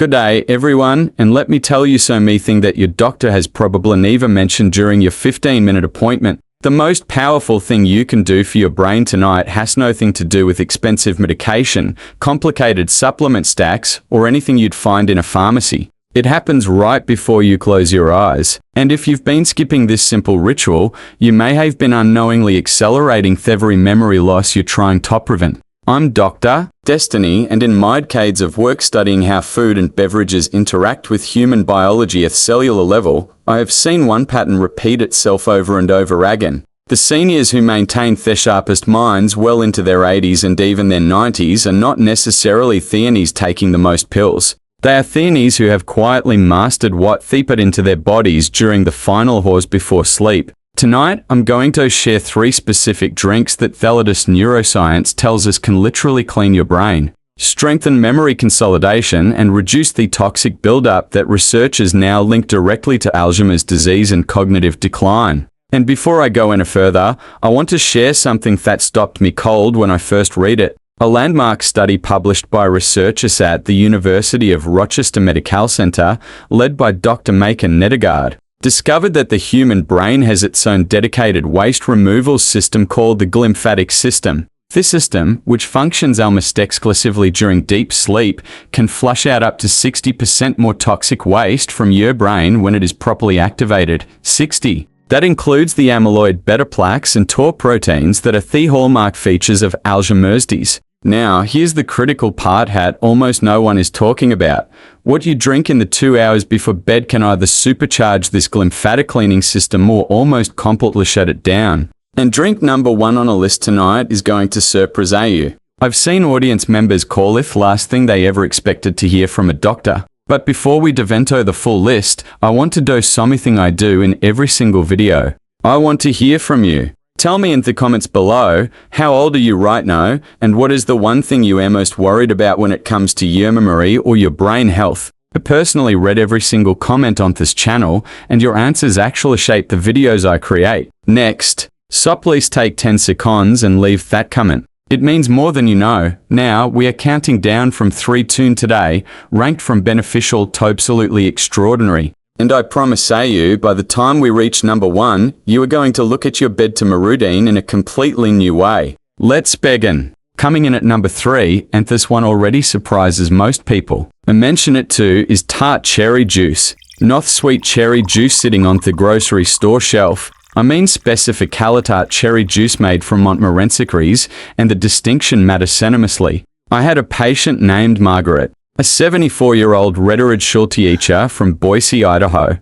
Good day, everyone, and let me tell you something that your doctor has probably never mentioned during your 15-minute appointment. The most powerful thing you can do for your brain tonight has nothing to do with expensive medication, complicated supplement stacks, or anything you'd find in a pharmacy. It happens right before you close your eyes. And if you've been skipping this simple ritual, you may have been unknowingly accelerating every memory loss you're trying to prevent. I'm Dr. Destiny, and in my decades of work studying how food and beverages interact with human biology at cellular level, I have seen one pattern repeat itself over and over again. The seniors who maintain their sharpest minds well into their 80s and even their 90s are not necessarily theanies taking the most pills. They are theanies who have quietly mastered what they put into their bodies during the final hours before sleep. Tonight, I'm going to share 3 specific drinks that the latest neuroscience tells us can literally clean your brain, strengthen memory consolidation, and reduce the toxic buildup that researchers now link directly to Alzheimer's disease and cognitive decline. And before I go any further, I want to share something that stopped me cold when I first read it. A landmark study published by researchers at the University of Rochester Medical Center, led by Dr. Macon Nedegard, discovered that the human brain has its own dedicated waste removal system called the glymphatic system. This system, which functions almost exclusively during deep sleep, can flush out up to 60% more toxic waste from your brain when it is properly activated. 60. That includes the amyloid beta plaques and tau proteins that are the hallmark features of Alzheimer's disease. Now, here's the critical part that almost no one is talking about. What you drink in the 2 hours before bed can either supercharge this glymphatic cleaning system or almost completely shut it down. And drink number 1 on a list tonight is going to surprise you. I've seen audience members call it the last thing they ever expected to hear from a doctor. But before we dive into the full list, I want to do something I do in every single video. I want to hear from you. Tell me in the comments below, how old are you right now, and what is the one thing you are most worried about when it comes to your memory or your brain health? I personally read every single comment on this channel, and your answers actually shape the videos I create. Next, so please take 10 seconds and leave that comment. It means more than you know. Now, we are counting down from 3 to today, ranked from beneficial to absolutely extraordinary. And I promise you, by the time we reach number 1, you are going to look at your bedtime routine in a completely new way. Let's begin. Coming in at number 3, and this one already surprises most people. I mention it too, is tart cherry juice. Not sweet cherry juice sitting on the grocery store shelf. I mean specific tart cherry juice made from Montmorency's, and the distinction matters enormously. I had a patient named Margaret, a 74-year-old rhetoric school teacher from Boise, Idaho.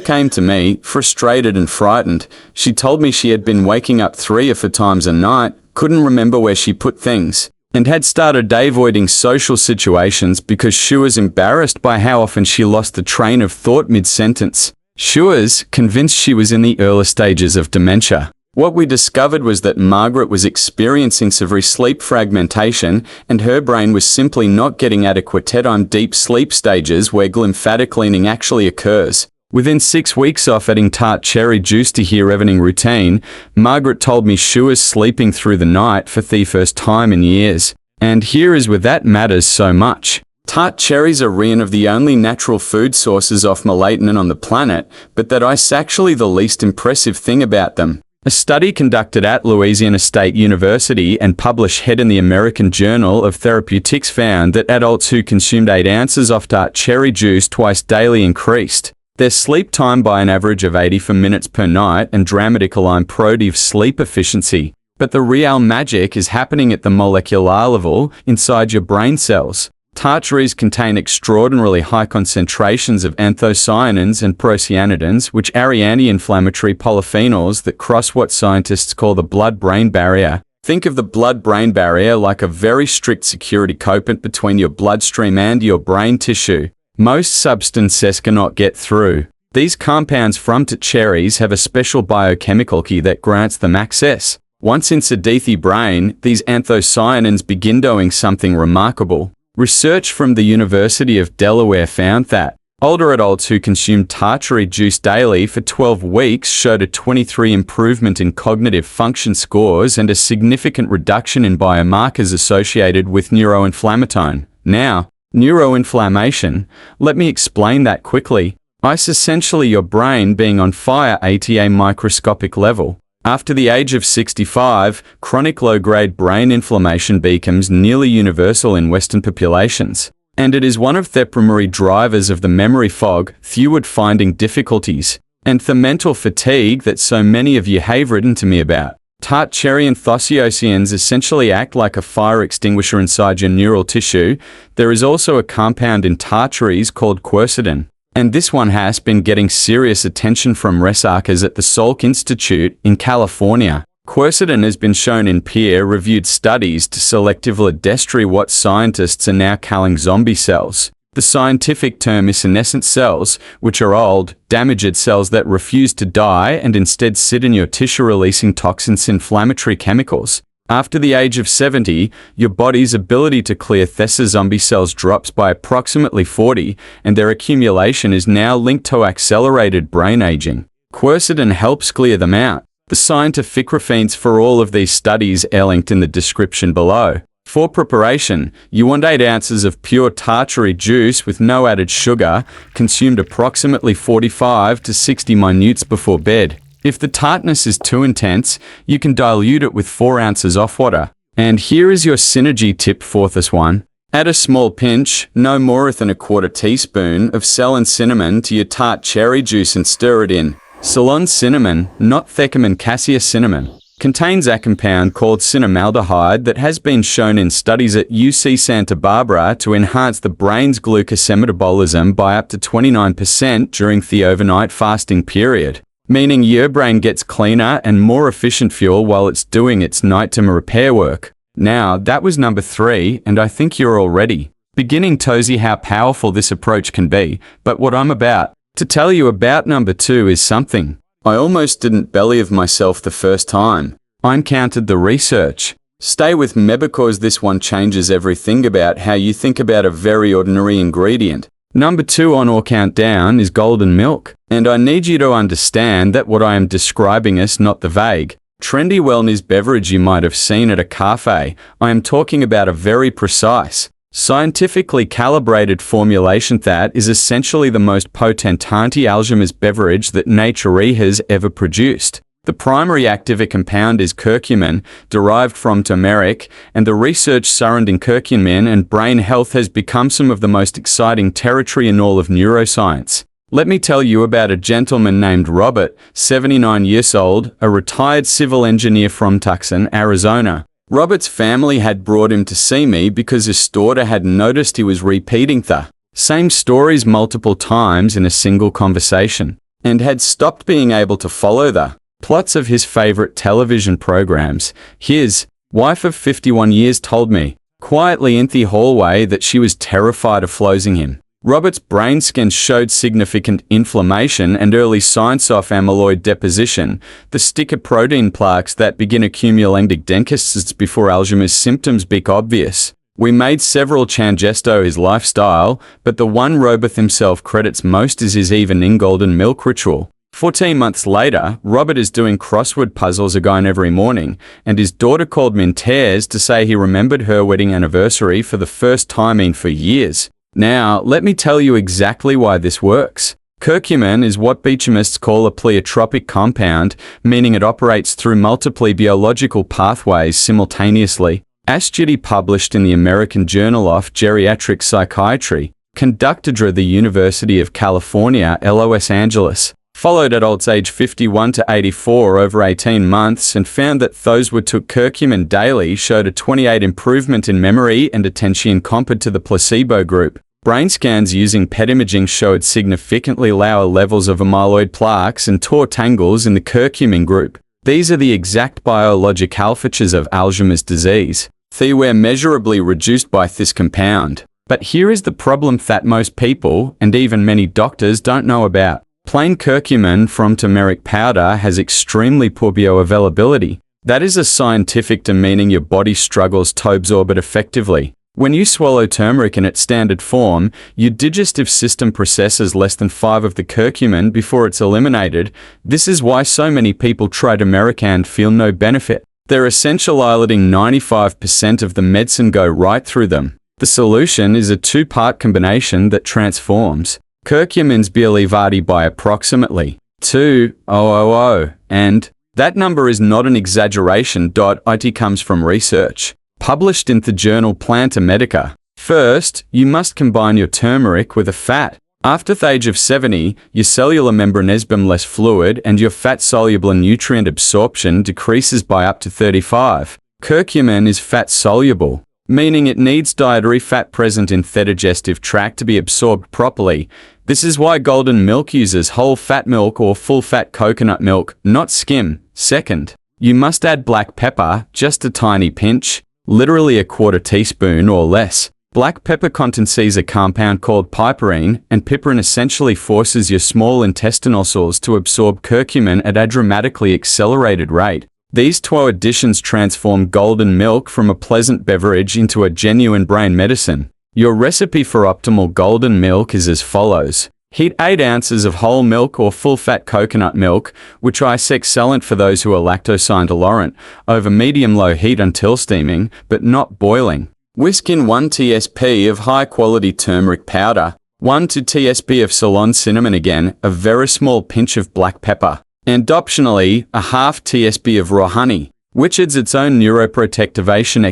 Came to me, frustrated and frightened. She told me she had been waking up 3 or 4 times a night, couldn't remember where she put things, and had started avoiding social situations because she was embarrassed by how often she lost the train of thought mid-sentence. She was convinced she was in the early stages of dementia. What we discovered was that Margaret was experiencing severe sleep fragmentation, and her brain was simply not getting adequate time deep sleep stages where glymphatic cleaning actually occurs. Within 6 weeks of adding tart cherry juice to her evening routine, Margaret told me she was sleeping through the night for the first time in years. And here is where that matters so much. Tart cherries are one of the only natural food sources of melatonin on the planet, but that is actually the least impressive thing about them. A study conducted at Louisiana State University and published in the American Journal of Therapeutics found that adults who consumed 8 ounces of tart cherry juice twice daily increased their sleep time by an average of 84 minutes per night and dramatically improved sleep efficiency. But the real magic is happening at the molecular level inside your brain cells. Tart cherries contain extraordinarily high concentrations of anthocyanins and procyanidins, which are anti-inflammatory polyphenols that cross what scientists call the blood-brain barrier. Think of the blood-brain barrier like a very strict security coating between your bloodstream and your brain tissue. Most substances cannot get through. These compounds from cherries have a special biochemical key that grants them access. Once inside the brain, these anthocyanins begin doing something remarkable. Research from the University of Delaware found that older adults who consumed tart cherry juice daily for 12 weeks showed a 23% improvement in cognitive function scores and a significant reduction in biomarkers associated with neuroinflammation. Now, Neuroinflammation. Let me explain that quickly. It's essentially your brain being on fire at a microscopic level. After the age of 65, chronic low-grade brain inflammation becomes nearly universal in Western populations, and it is one of the primary drivers of the memory fog, finding difficulties, and the mental fatigue that so many of you have written to me about. Tartrate anthocyanins essentially act like a fire extinguisher inside your neural tissue. There is also a compound in tartrates called quercetin, and this one has been getting serious attention from researchers at the Salk Institute in California. Quercetin has been shown in peer-reviewed studies to selectively destroy what scientists are now calling zombie cells. The scientific term is senescent cells, which are old, damaged cells that refuse to die and instead sit in your tissue releasing toxins and inflammatory chemicals. After the age of 70, your body's ability to clear these zombie cells drops by approximately 40, and their accumulation is now linked to accelerated brain aging. Quercetin helps clear them out. The scientific references for all of these studies are linked in the description below. For preparation, you want 8 ounces of pure tartrate juice with no added sugar, consumed approximately 45 to 60 minutes before bed. If the tartness is too intense, you can dilute it with 4 ounces of water. And here is your synergy tip for this one. Add a small pinch, no more than a quarter teaspoon, of Ceylon cinnamon to your tart cherry juice and stir it in. Ceylon cinnamon, not Thecamin cassia cinnamon, contains a compound called cinnamaldehyde that has been shown in studies at UC Santa Barbara to enhance the brain's glucose metabolism by up to 29% during the overnight fasting period, meaning your brain gets cleaner and more efficient fuel while it's doing its nighttime repair work. Now, that was number 3, and I think you're all ready, beginning to see how powerful this approach can be, but what I'm about to tell you about number 2 is something I almost didn't believe myself the first time I encountered the research. Stay with me because this one changes everything about how you think about a very ordinary ingredient. Number 2 on our countdown is golden milk, and I need you to understand that what I am describing is not the vague, trendy wellness beverage you might have seen at a cafe. I am talking about a very precise, scientifically calibrated formulation that is essentially the most potent anti-Alzheimer's beverage that nature has ever produced. The primary active compound is curcumin, derived from turmeric, and the research surrounding curcumin and brain health has become some of the most exciting territory in all of neuroscience. Let me tell you about a gentleman named Robert, 79 years old, a retired civil engineer from Tucson, Arizona. Robert's family had brought him to see me because his daughter had noticed he was repeating the same stories multiple times in a single conversation, and had stopped being able to follow the plots of his favorite television programs. His wife of 51 years told me, quietly in the hallway, that she was terrified of losing him. Robert's brain scans showed significant inflammation and early signs of amyloid deposition, the sticker protein plaques that begin accumulating decades before Alzheimer's symptoms become obvious. We made several changes to his lifestyle, but the one Robert himself credits most is his evening golden milk ritual. 14 months later, Robert is doing crossword puzzles again every morning, and his daughter called me in tears to say he remembered her wedding anniversary for the first time in 4 years. Now, let me tell you exactly why this works. Curcumin is what biochemists call a pleiotropic compound, meaning it operates through multiple biological pathways simultaneously. A study published in the American Journal of Geriatric Psychiatry, conducted at the University of California, Los Angeles, followed adults aged 51 to 84 over 18 months and found that those who took curcumin daily showed a 28% improvement in memory and attention compared to the placebo group. Brain scans using PET imaging showed significantly lower levels of amyloid plaques and tau tangles in the curcumin group. These are the exact biological features of Alzheimer's disease. They were measurably reduced by this compound. But here is the problem that most people, and even many doctors, don't know about. Plain curcumin from turmeric powder has extremely poor bioavailability. That is a scientific term meaning your body struggles to absorb it effectively. When you swallow turmeric in its standard form, your digestive system processes less than 5 of the curcumin before it's eliminated. This is why so many people try turmeric and feel no benefit. Their essential oil letting 95% of the medicine go right through them. The solution is a two-part combination that transforms curcumin's biolivati by approximately 2,000, and that number is not an exaggeration. It comes from research published in the journal Planta Medica. First, you must combine your turmeric with a fat. After the age of 70, your cellular membranes become less fluid and your fat-soluble and nutrient absorption decreases by up to 35. Curcumin is fat-soluble, meaning it needs dietary fat present in the digestive tract to be absorbed properly. This is why golden milk uses whole fat milk or full-fat coconut milk, not skim. Second, you must add black pepper, just a tiny pinch, literally a quarter teaspoon or less. Black pepper contains a compound called piperine, and piperine essentially forces your small intestinal cells to absorb curcumin at a dramatically accelerated rate. These two additions transform golden milk from a pleasant beverage into a genuine brain medicine. Your recipe for optimal golden milk is as follows. Heat 8 ounces of whole milk or full-fat coconut milk, which is excellent for those who are lactose intolerant, over medium-low heat until steaming, but not boiling. Whisk in 1 tsp of high-quality turmeric powder, 1 to tsp of Ceylon cinnamon again, a very small pinch of black pepper, and optionally, a half tsp of raw honey, which adds its own neuroprotective action.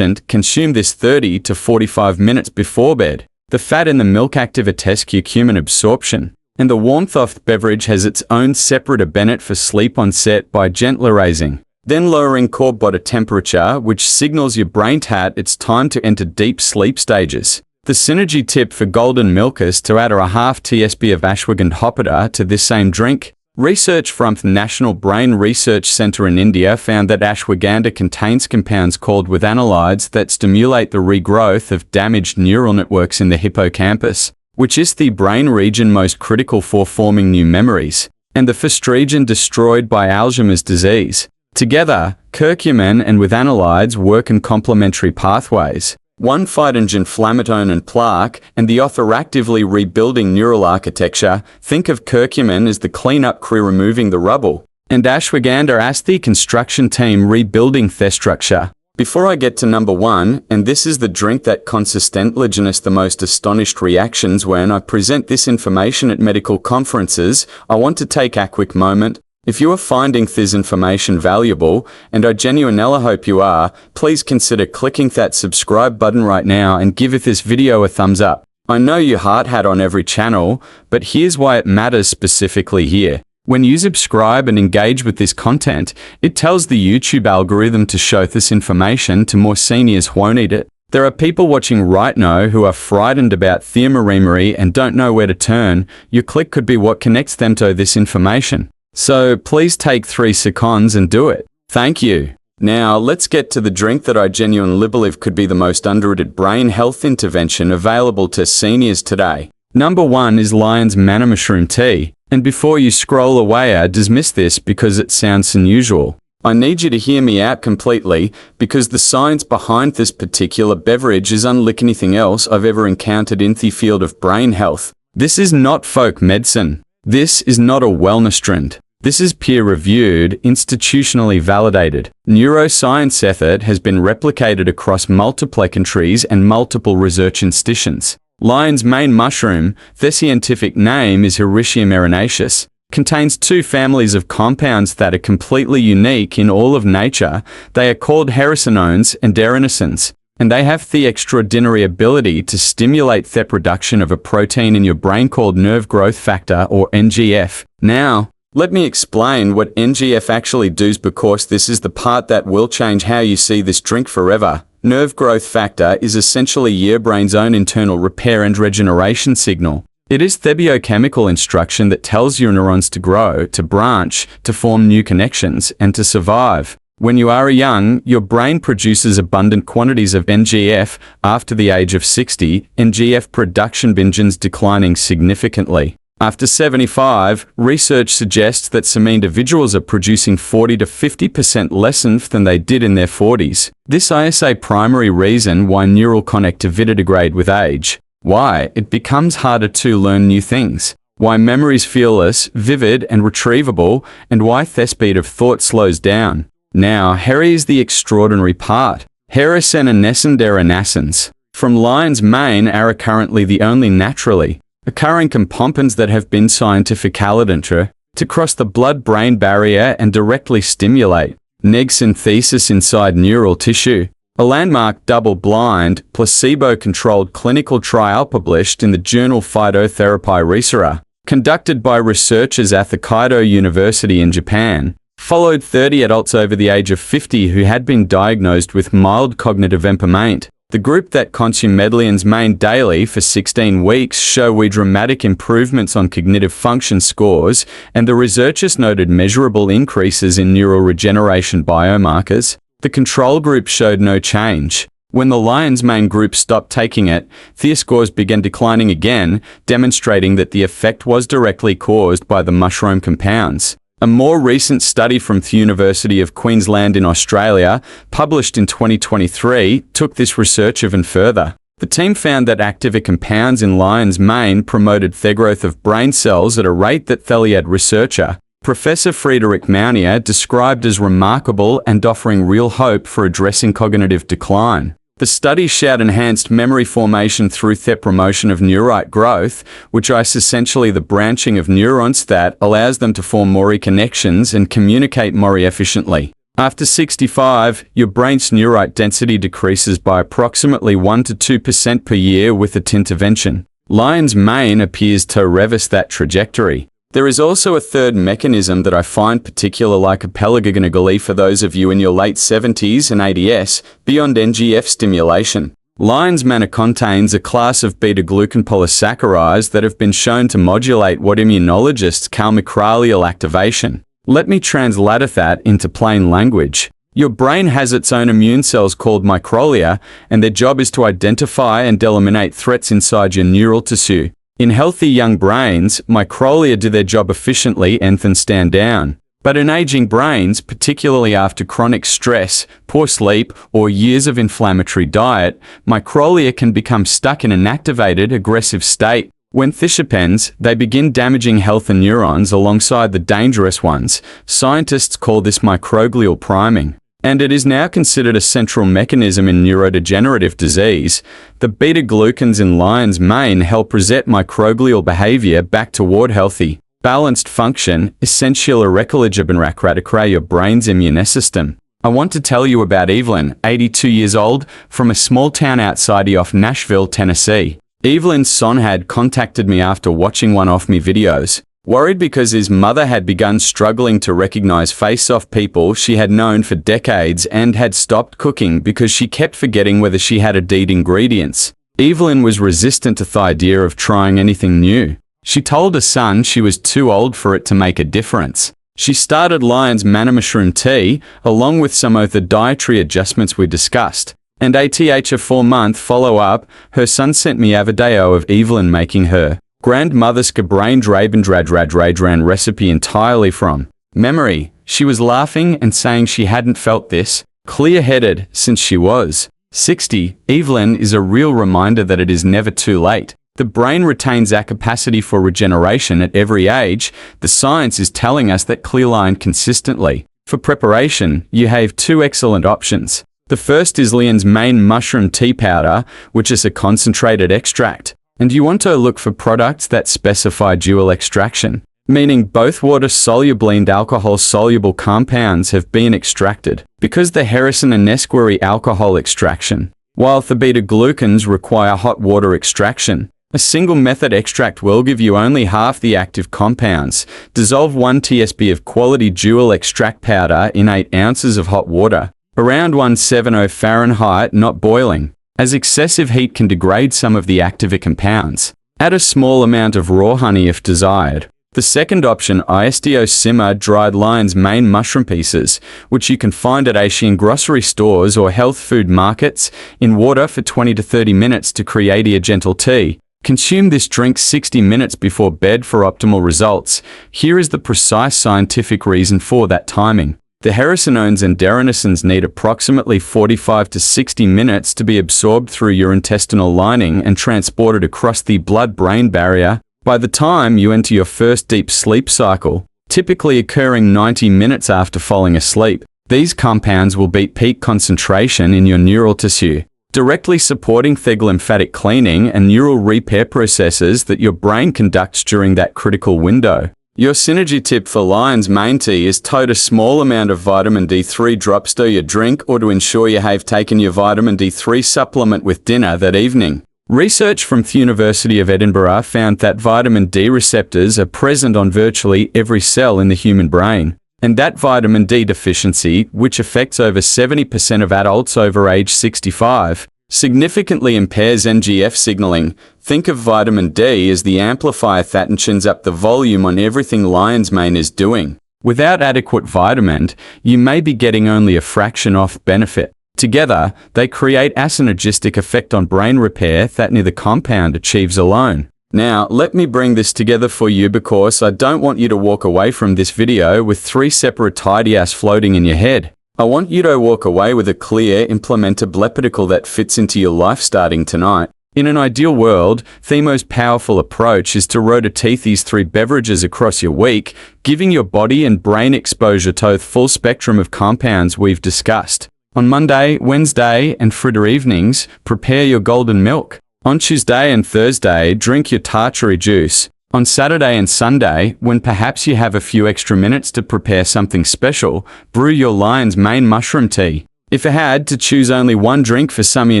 Consume this 30 to 45 minutes before bed. The fat in the milk activates curcumin absorption, and the warmth of the beverage has its own separate benefit for sleep onset by gentler raising. Then lowering core body temperature, which signals your brain that it's time to enter deep sleep stages. The synergy tip for golden milk is to add a half tsp of ashwagandha to this same drink. Research from the National Brain Research Centre in India found that ashwagandha contains compounds called withanolides that stimulate the regrowth of damaged neural networks in the hippocampus, which is the brain region most critical for forming new memories, and the first region destroyed by Alzheimer's disease. Together, curcumin and withanolides work in complementary pathways. One fight inflammation and plaque, and the other actively rebuilding neural architecture. Think of curcumin as the cleanup crew removing the rubble, and ashwagandha as the construction team rebuilding the structure. Before I get to number 1, and this is the drink that consistently generates the most astonished reactions when I present this information at medical conferences, I want to take a quick moment. If you are finding this information valuable, and I genuinely hope you are, please consider clicking that subscribe button right now and give this video a thumbs up. I know your heart had on every channel, but here's why it matters specifically here. When you subscribe and engage with this content, it tells the YouTube algorithm to show this information to more seniors who won't eat it. There are people watching right now who are frightened about theomery and don't know where to turn. Your click could be what connects them to this information. So please take 3 seconds and do it. Thank you. Now let's get to the drink that I genuinely believe could be the most underrated brain health intervention available to seniors today. Number 1 is Lion's Mana Mushroom Tea. And before you scroll away, I dismiss this because it sounds unusual. I need you to hear me out completely, because the science behind this particular beverage is unlike anything else I've ever encountered in the field of brain health. This is not folk medicine. This is not a wellness trend. This is peer-reviewed, institutionally validated. Neuroscience method has been replicated across multiple countries and multiple research institutions. Lion's mane mushroom, the scientific name is Hericium erinaceus, contains 2 families of compounds that are completely unique in all of nature. They are called hericenones and erinacins, and they have the extraordinary ability to stimulate the production of a protein in your brain called nerve growth factor, or NGF. Now, let me explain what NGF actually does, because this is the part that will change how you see this drink forever. Nerve growth factor is essentially your brain's own internal repair and regeneration signal. It is the biochemical instruction that tells your neurons to grow, to branch, to form new connections, and to survive. When you are young, your brain produces abundant quantities of NGF. After the age of 60, NGF production begins declining significantly. After 75, research suggests that some individuals are producing 40 to 50% less than they did in their 40s. This is a primary reason why neural connectivity degrades with age, why it becomes harder to learn new things, why memories feel less vivid and retrievable, and why the speed of thought slows down. Now, here is the extraordinary part. Hericin and erinacins. from lion's mane are currently the only naturally occurring compounds that have been scientifically identified to cross the blood-brain barrier and directly stimulate neg synthesis inside neural tissue. A landmark double-blind, placebo-controlled clinical trial published in the journal Phytotherapy Research, conducted by researchers at the Kyoto University in Japan, followed 30 adults over the age of 50 who had been diagnosed with mild cognitive impairment. The group that consumed lion's mane daily for 16 weeks showed dramatic improvements on cognitive function scores, and the researchers noted measurable increases in neural regeneration biomarkers. The control group showed no change. When the lion's mane group stopped taking it, their scores began declining again, demonstrating that the effect was directly caused by the mushroom compounds. A more recent study from the University of Queensland in Australia, published in 2023, took this research even further. The team found that active compounds in lion's mane promoted the growth of brain cells at a rate that Theliad researcher, Professor Friedrich Maunier, described as remarkable and offering real hope for addressing cognitive decline. The study showed enhanced memory formation through the promotion of neurite growth, which is essentially the branching of neurons that allows them to form more connections and communicate more efficiently. After 65, your brain's neurite density decreases by approximately 1 to 2% per year with an intervention. Lion's mane appears to reverse that trajectory. There is also a third mechanism that I find particularly like for those of you in your late 70s and 80s, beyond NGF stimulation. Lion's mane contains a class of beta-glucan polysaccharides that have been shown to modulate what immunologists call microglial activation. Let me translate that into plain language. Your brain has its own immune cells called microglia, and their job is to identify and eliminate threats inside your neural tissue. In healthy young brains, microglia do their job efficiently and then stand down. But in aging brains, particularly after chronic stress, poor sleep, or years of inflammatory diet, microglia can become stuck in an activated, aggressive state. When this happens, they begin damaging healthy neurons alongside the dangerous ones. Scientists call this microglial priming. And it is now considered a central mechanism in neurodegenerative disease. The beta-glucans in lion's mane help reset microglial behavior back toward healthy, balanced function, essential erecology your brain's immune system. I want to tell you about Evelyn, 82 years old, from a small town outside of Nashville, Tennessee. Evelyn's son had contacted me after watching one of me videos. Worried because his mother had begun struggling to recognize face of people she had known for decades and had stopped cooking because she kept forgetting whether she had indeed ingredients. Evelyn was resistant to the idea of trying anything new. She told her son she was too old for it to make a difference. She started lion's mane mushroom tea, along with some of the dietary adjustments we discussed. And a 4-month follow-up, her son sent me a video of Evelyn making her grandmother's brain drain recipe entirely from memory. She was laughing and saying she hadn't felt this clear-headed since she was 60. Evelyn is a real reminder that it is never too late. The brain retains our capacity for regeneration at every age. The science is telling us that clearline consistently. For preparation, you have two excellent options. The first is lion's mane mushroom tea powder, which is a concentrated extract. And you want to look for products that specify dual extraction, meaning both water-soluble and alcohol-soluble compounds have been extracted, because the Harrison and Nesquary alcohol extraction, while the beta-glucans require hot water extraction. A single method extract will give you only half the active compounds. Dissolve 1 tsp of quality dual extract powder in 8 ounces of hot water, around 170 Fahrenheit, not boiling, as excessive heat can degrade some of the active compounds. Add a small amount of raw honey if desired. The second option is to simmer dried lion's mane mushroom pieces, which you can find at Asian grocery stores or health food markets, in water for 20 to 30 minutes to create a gentle tea. Consume this drink 60 minutes before bed for optimal results. Here is the precise scientific reason for that timing. The harrisinones and deronesins need approximately 45 to 60 minutes to be absorbed through your intestinal lining and transported across the blood-brain barrier. By the time you enter your first deep sleep cycle, typically occurring 90 minutes after falling asleep, these compounds will beat peak concentration in your neural tissue. directly supporting the glymphatic cleaning and neural repair processes that your brain conducts during that critical window. Your synergy tip for lion's mane tea is tote a small amount of vitamin D3 drops to your drink or to ensure you have taken your vitamin D3 supplement with dinner that evening. Research from the University of Edinburgh found that vitamin D receptors are present on virtually every cell in the human brain, and that vitamin D deficiency, which affects over 70% of adults over age 65, significantly impairs NGF signaling. Think of vitamin D as the amplifier that tunes up the volume on everything lion's mane is doing. Without adequate vitamin, you may be getting only a fraction off benefit. Together, they create a synergistic effect on brain repair that neither compound achieves alone. Now, let me bring this together for you because I don't want you to walk away from this video with 3 separate ideas floating in your head. I want you to walk away with a clear, implementable protocol that fits into your life starting tonight. In an ideal world, the most powerful approach is to rotate these 3 beverages across your week, giving your body and brain exposure to the full spectrum of compounds we've discussed. On Monday, Wednesday, and Friday evenings, prepare your golden milk. On Tuesday and Thursday, drink your tartary juice. On Saturday and Sunday, when perhaps you have a few extra minutes to prepare something special, brew your lion's mane mushroom tea. If you had to choose only one drink for some you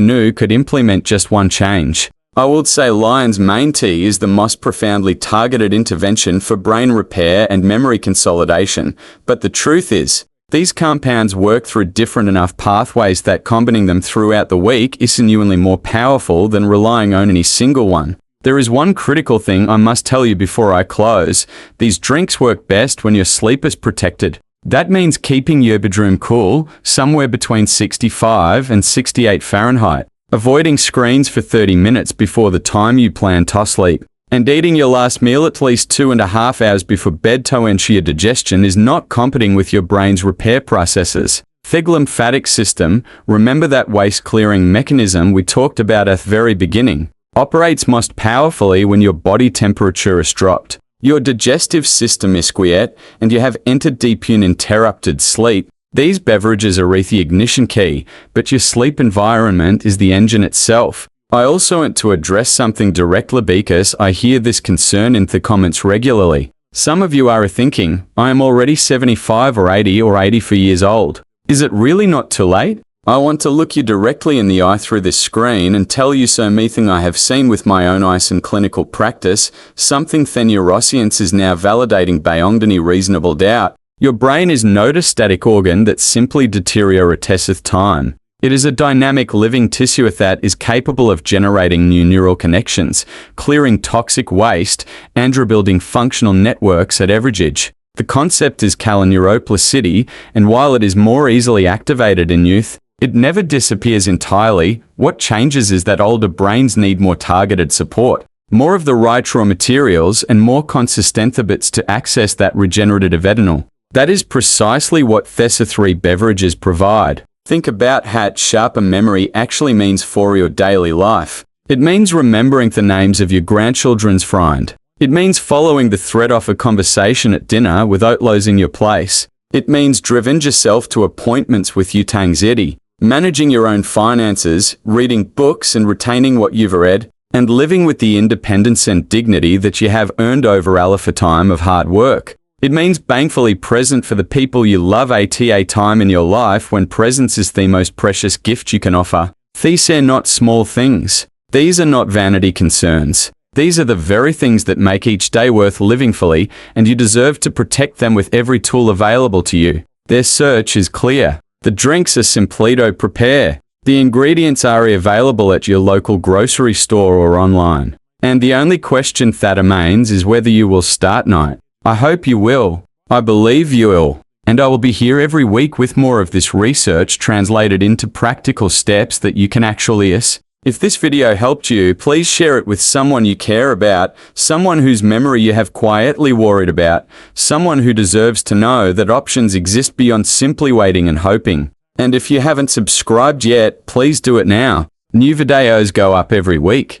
knew could implement just one change, I would say lion's mane tea is the most profoundly targeted intervention for brain repair and memory consolidation. But the truth is, these compounds work through different enough pathways that combining them throughout the week is genuinely more powerful than relying on any single one. There is one critical thing I must tell you before I close. These drinks work best when your sleep is protected. That means keeping your bedroom cool, somewhere between 65 and 68 Fahrenheit, avoiding screens for 30 minutes before the time you plan to sleep, and eating your last meal at least 2.5 hours before bed to ensure your digestion is not competing with your brain's repair processes. The glymphatic system, remember that waste-clearing mechanism we talked about at the very beginning, operates most powerfully when your body temperature is dropped, your digestive system is quiet, and you have entered deep uninterrupted sleep. These beverages are the ignition key, but your sleep environment is the engine itself. I also want to address something directly because I hear this concern in the comments regularly. Some of you are thinking, I am already 75 or 80 or 84 years old. Is it really not too late? I want to look you directly in the eye through this screen and tell you something I have seen with my own eyes in clinical practice, something the Neuroscience is now validating beyond any reasonable doubt. Your brain is not a static organ that simply deteriorates with time. It is a dynamic living tissue that is capable of generating new neural connections, clearing toxic waste, and rebuilding functional networks at every age. The concept is called neuroplasticity, and while it is more easily activated in youth, it never disappears entirely. What changes is that older brains need more targeted support, more of the right raw materials, and more consistent habits to access that regenerative ethanol. That is precisely what these 3 beverages provide. Think about how sharper memory actually means for your daily life. It means remembering the names of your grandchildren's friend. It means following the thread of a conversation at dinner without losing your place. It means driving yourself to appointments with your anxiety, managing your own finances, reading books and retaining what you've read, and living with the independence and dignity that you have earned over a lifetime of hard work. It means being fully present for the people you love at a time in your life when presence is the most precious gift you can offer. These are not small things. These are not vanity concerns. These are the very things that make each day worth living fully, and you deserve to protect them with every tool available to you. Their search is clear. The drinks are simply to prepare. The ingredients are available at your local grocery store or online. And the only question that remains is whether you will start tonight. I hope you will. I believe you will. And I will be here every week with more of this research translated into practical steps that you can actually use. If this video helped you, please share it with someone you care about, someone whose memory you have quietly worried about, someone who deserves to know that options exist beyond simply waiting and hoping. And if you haven't subscribed yet, please do it now. New videos go up every week.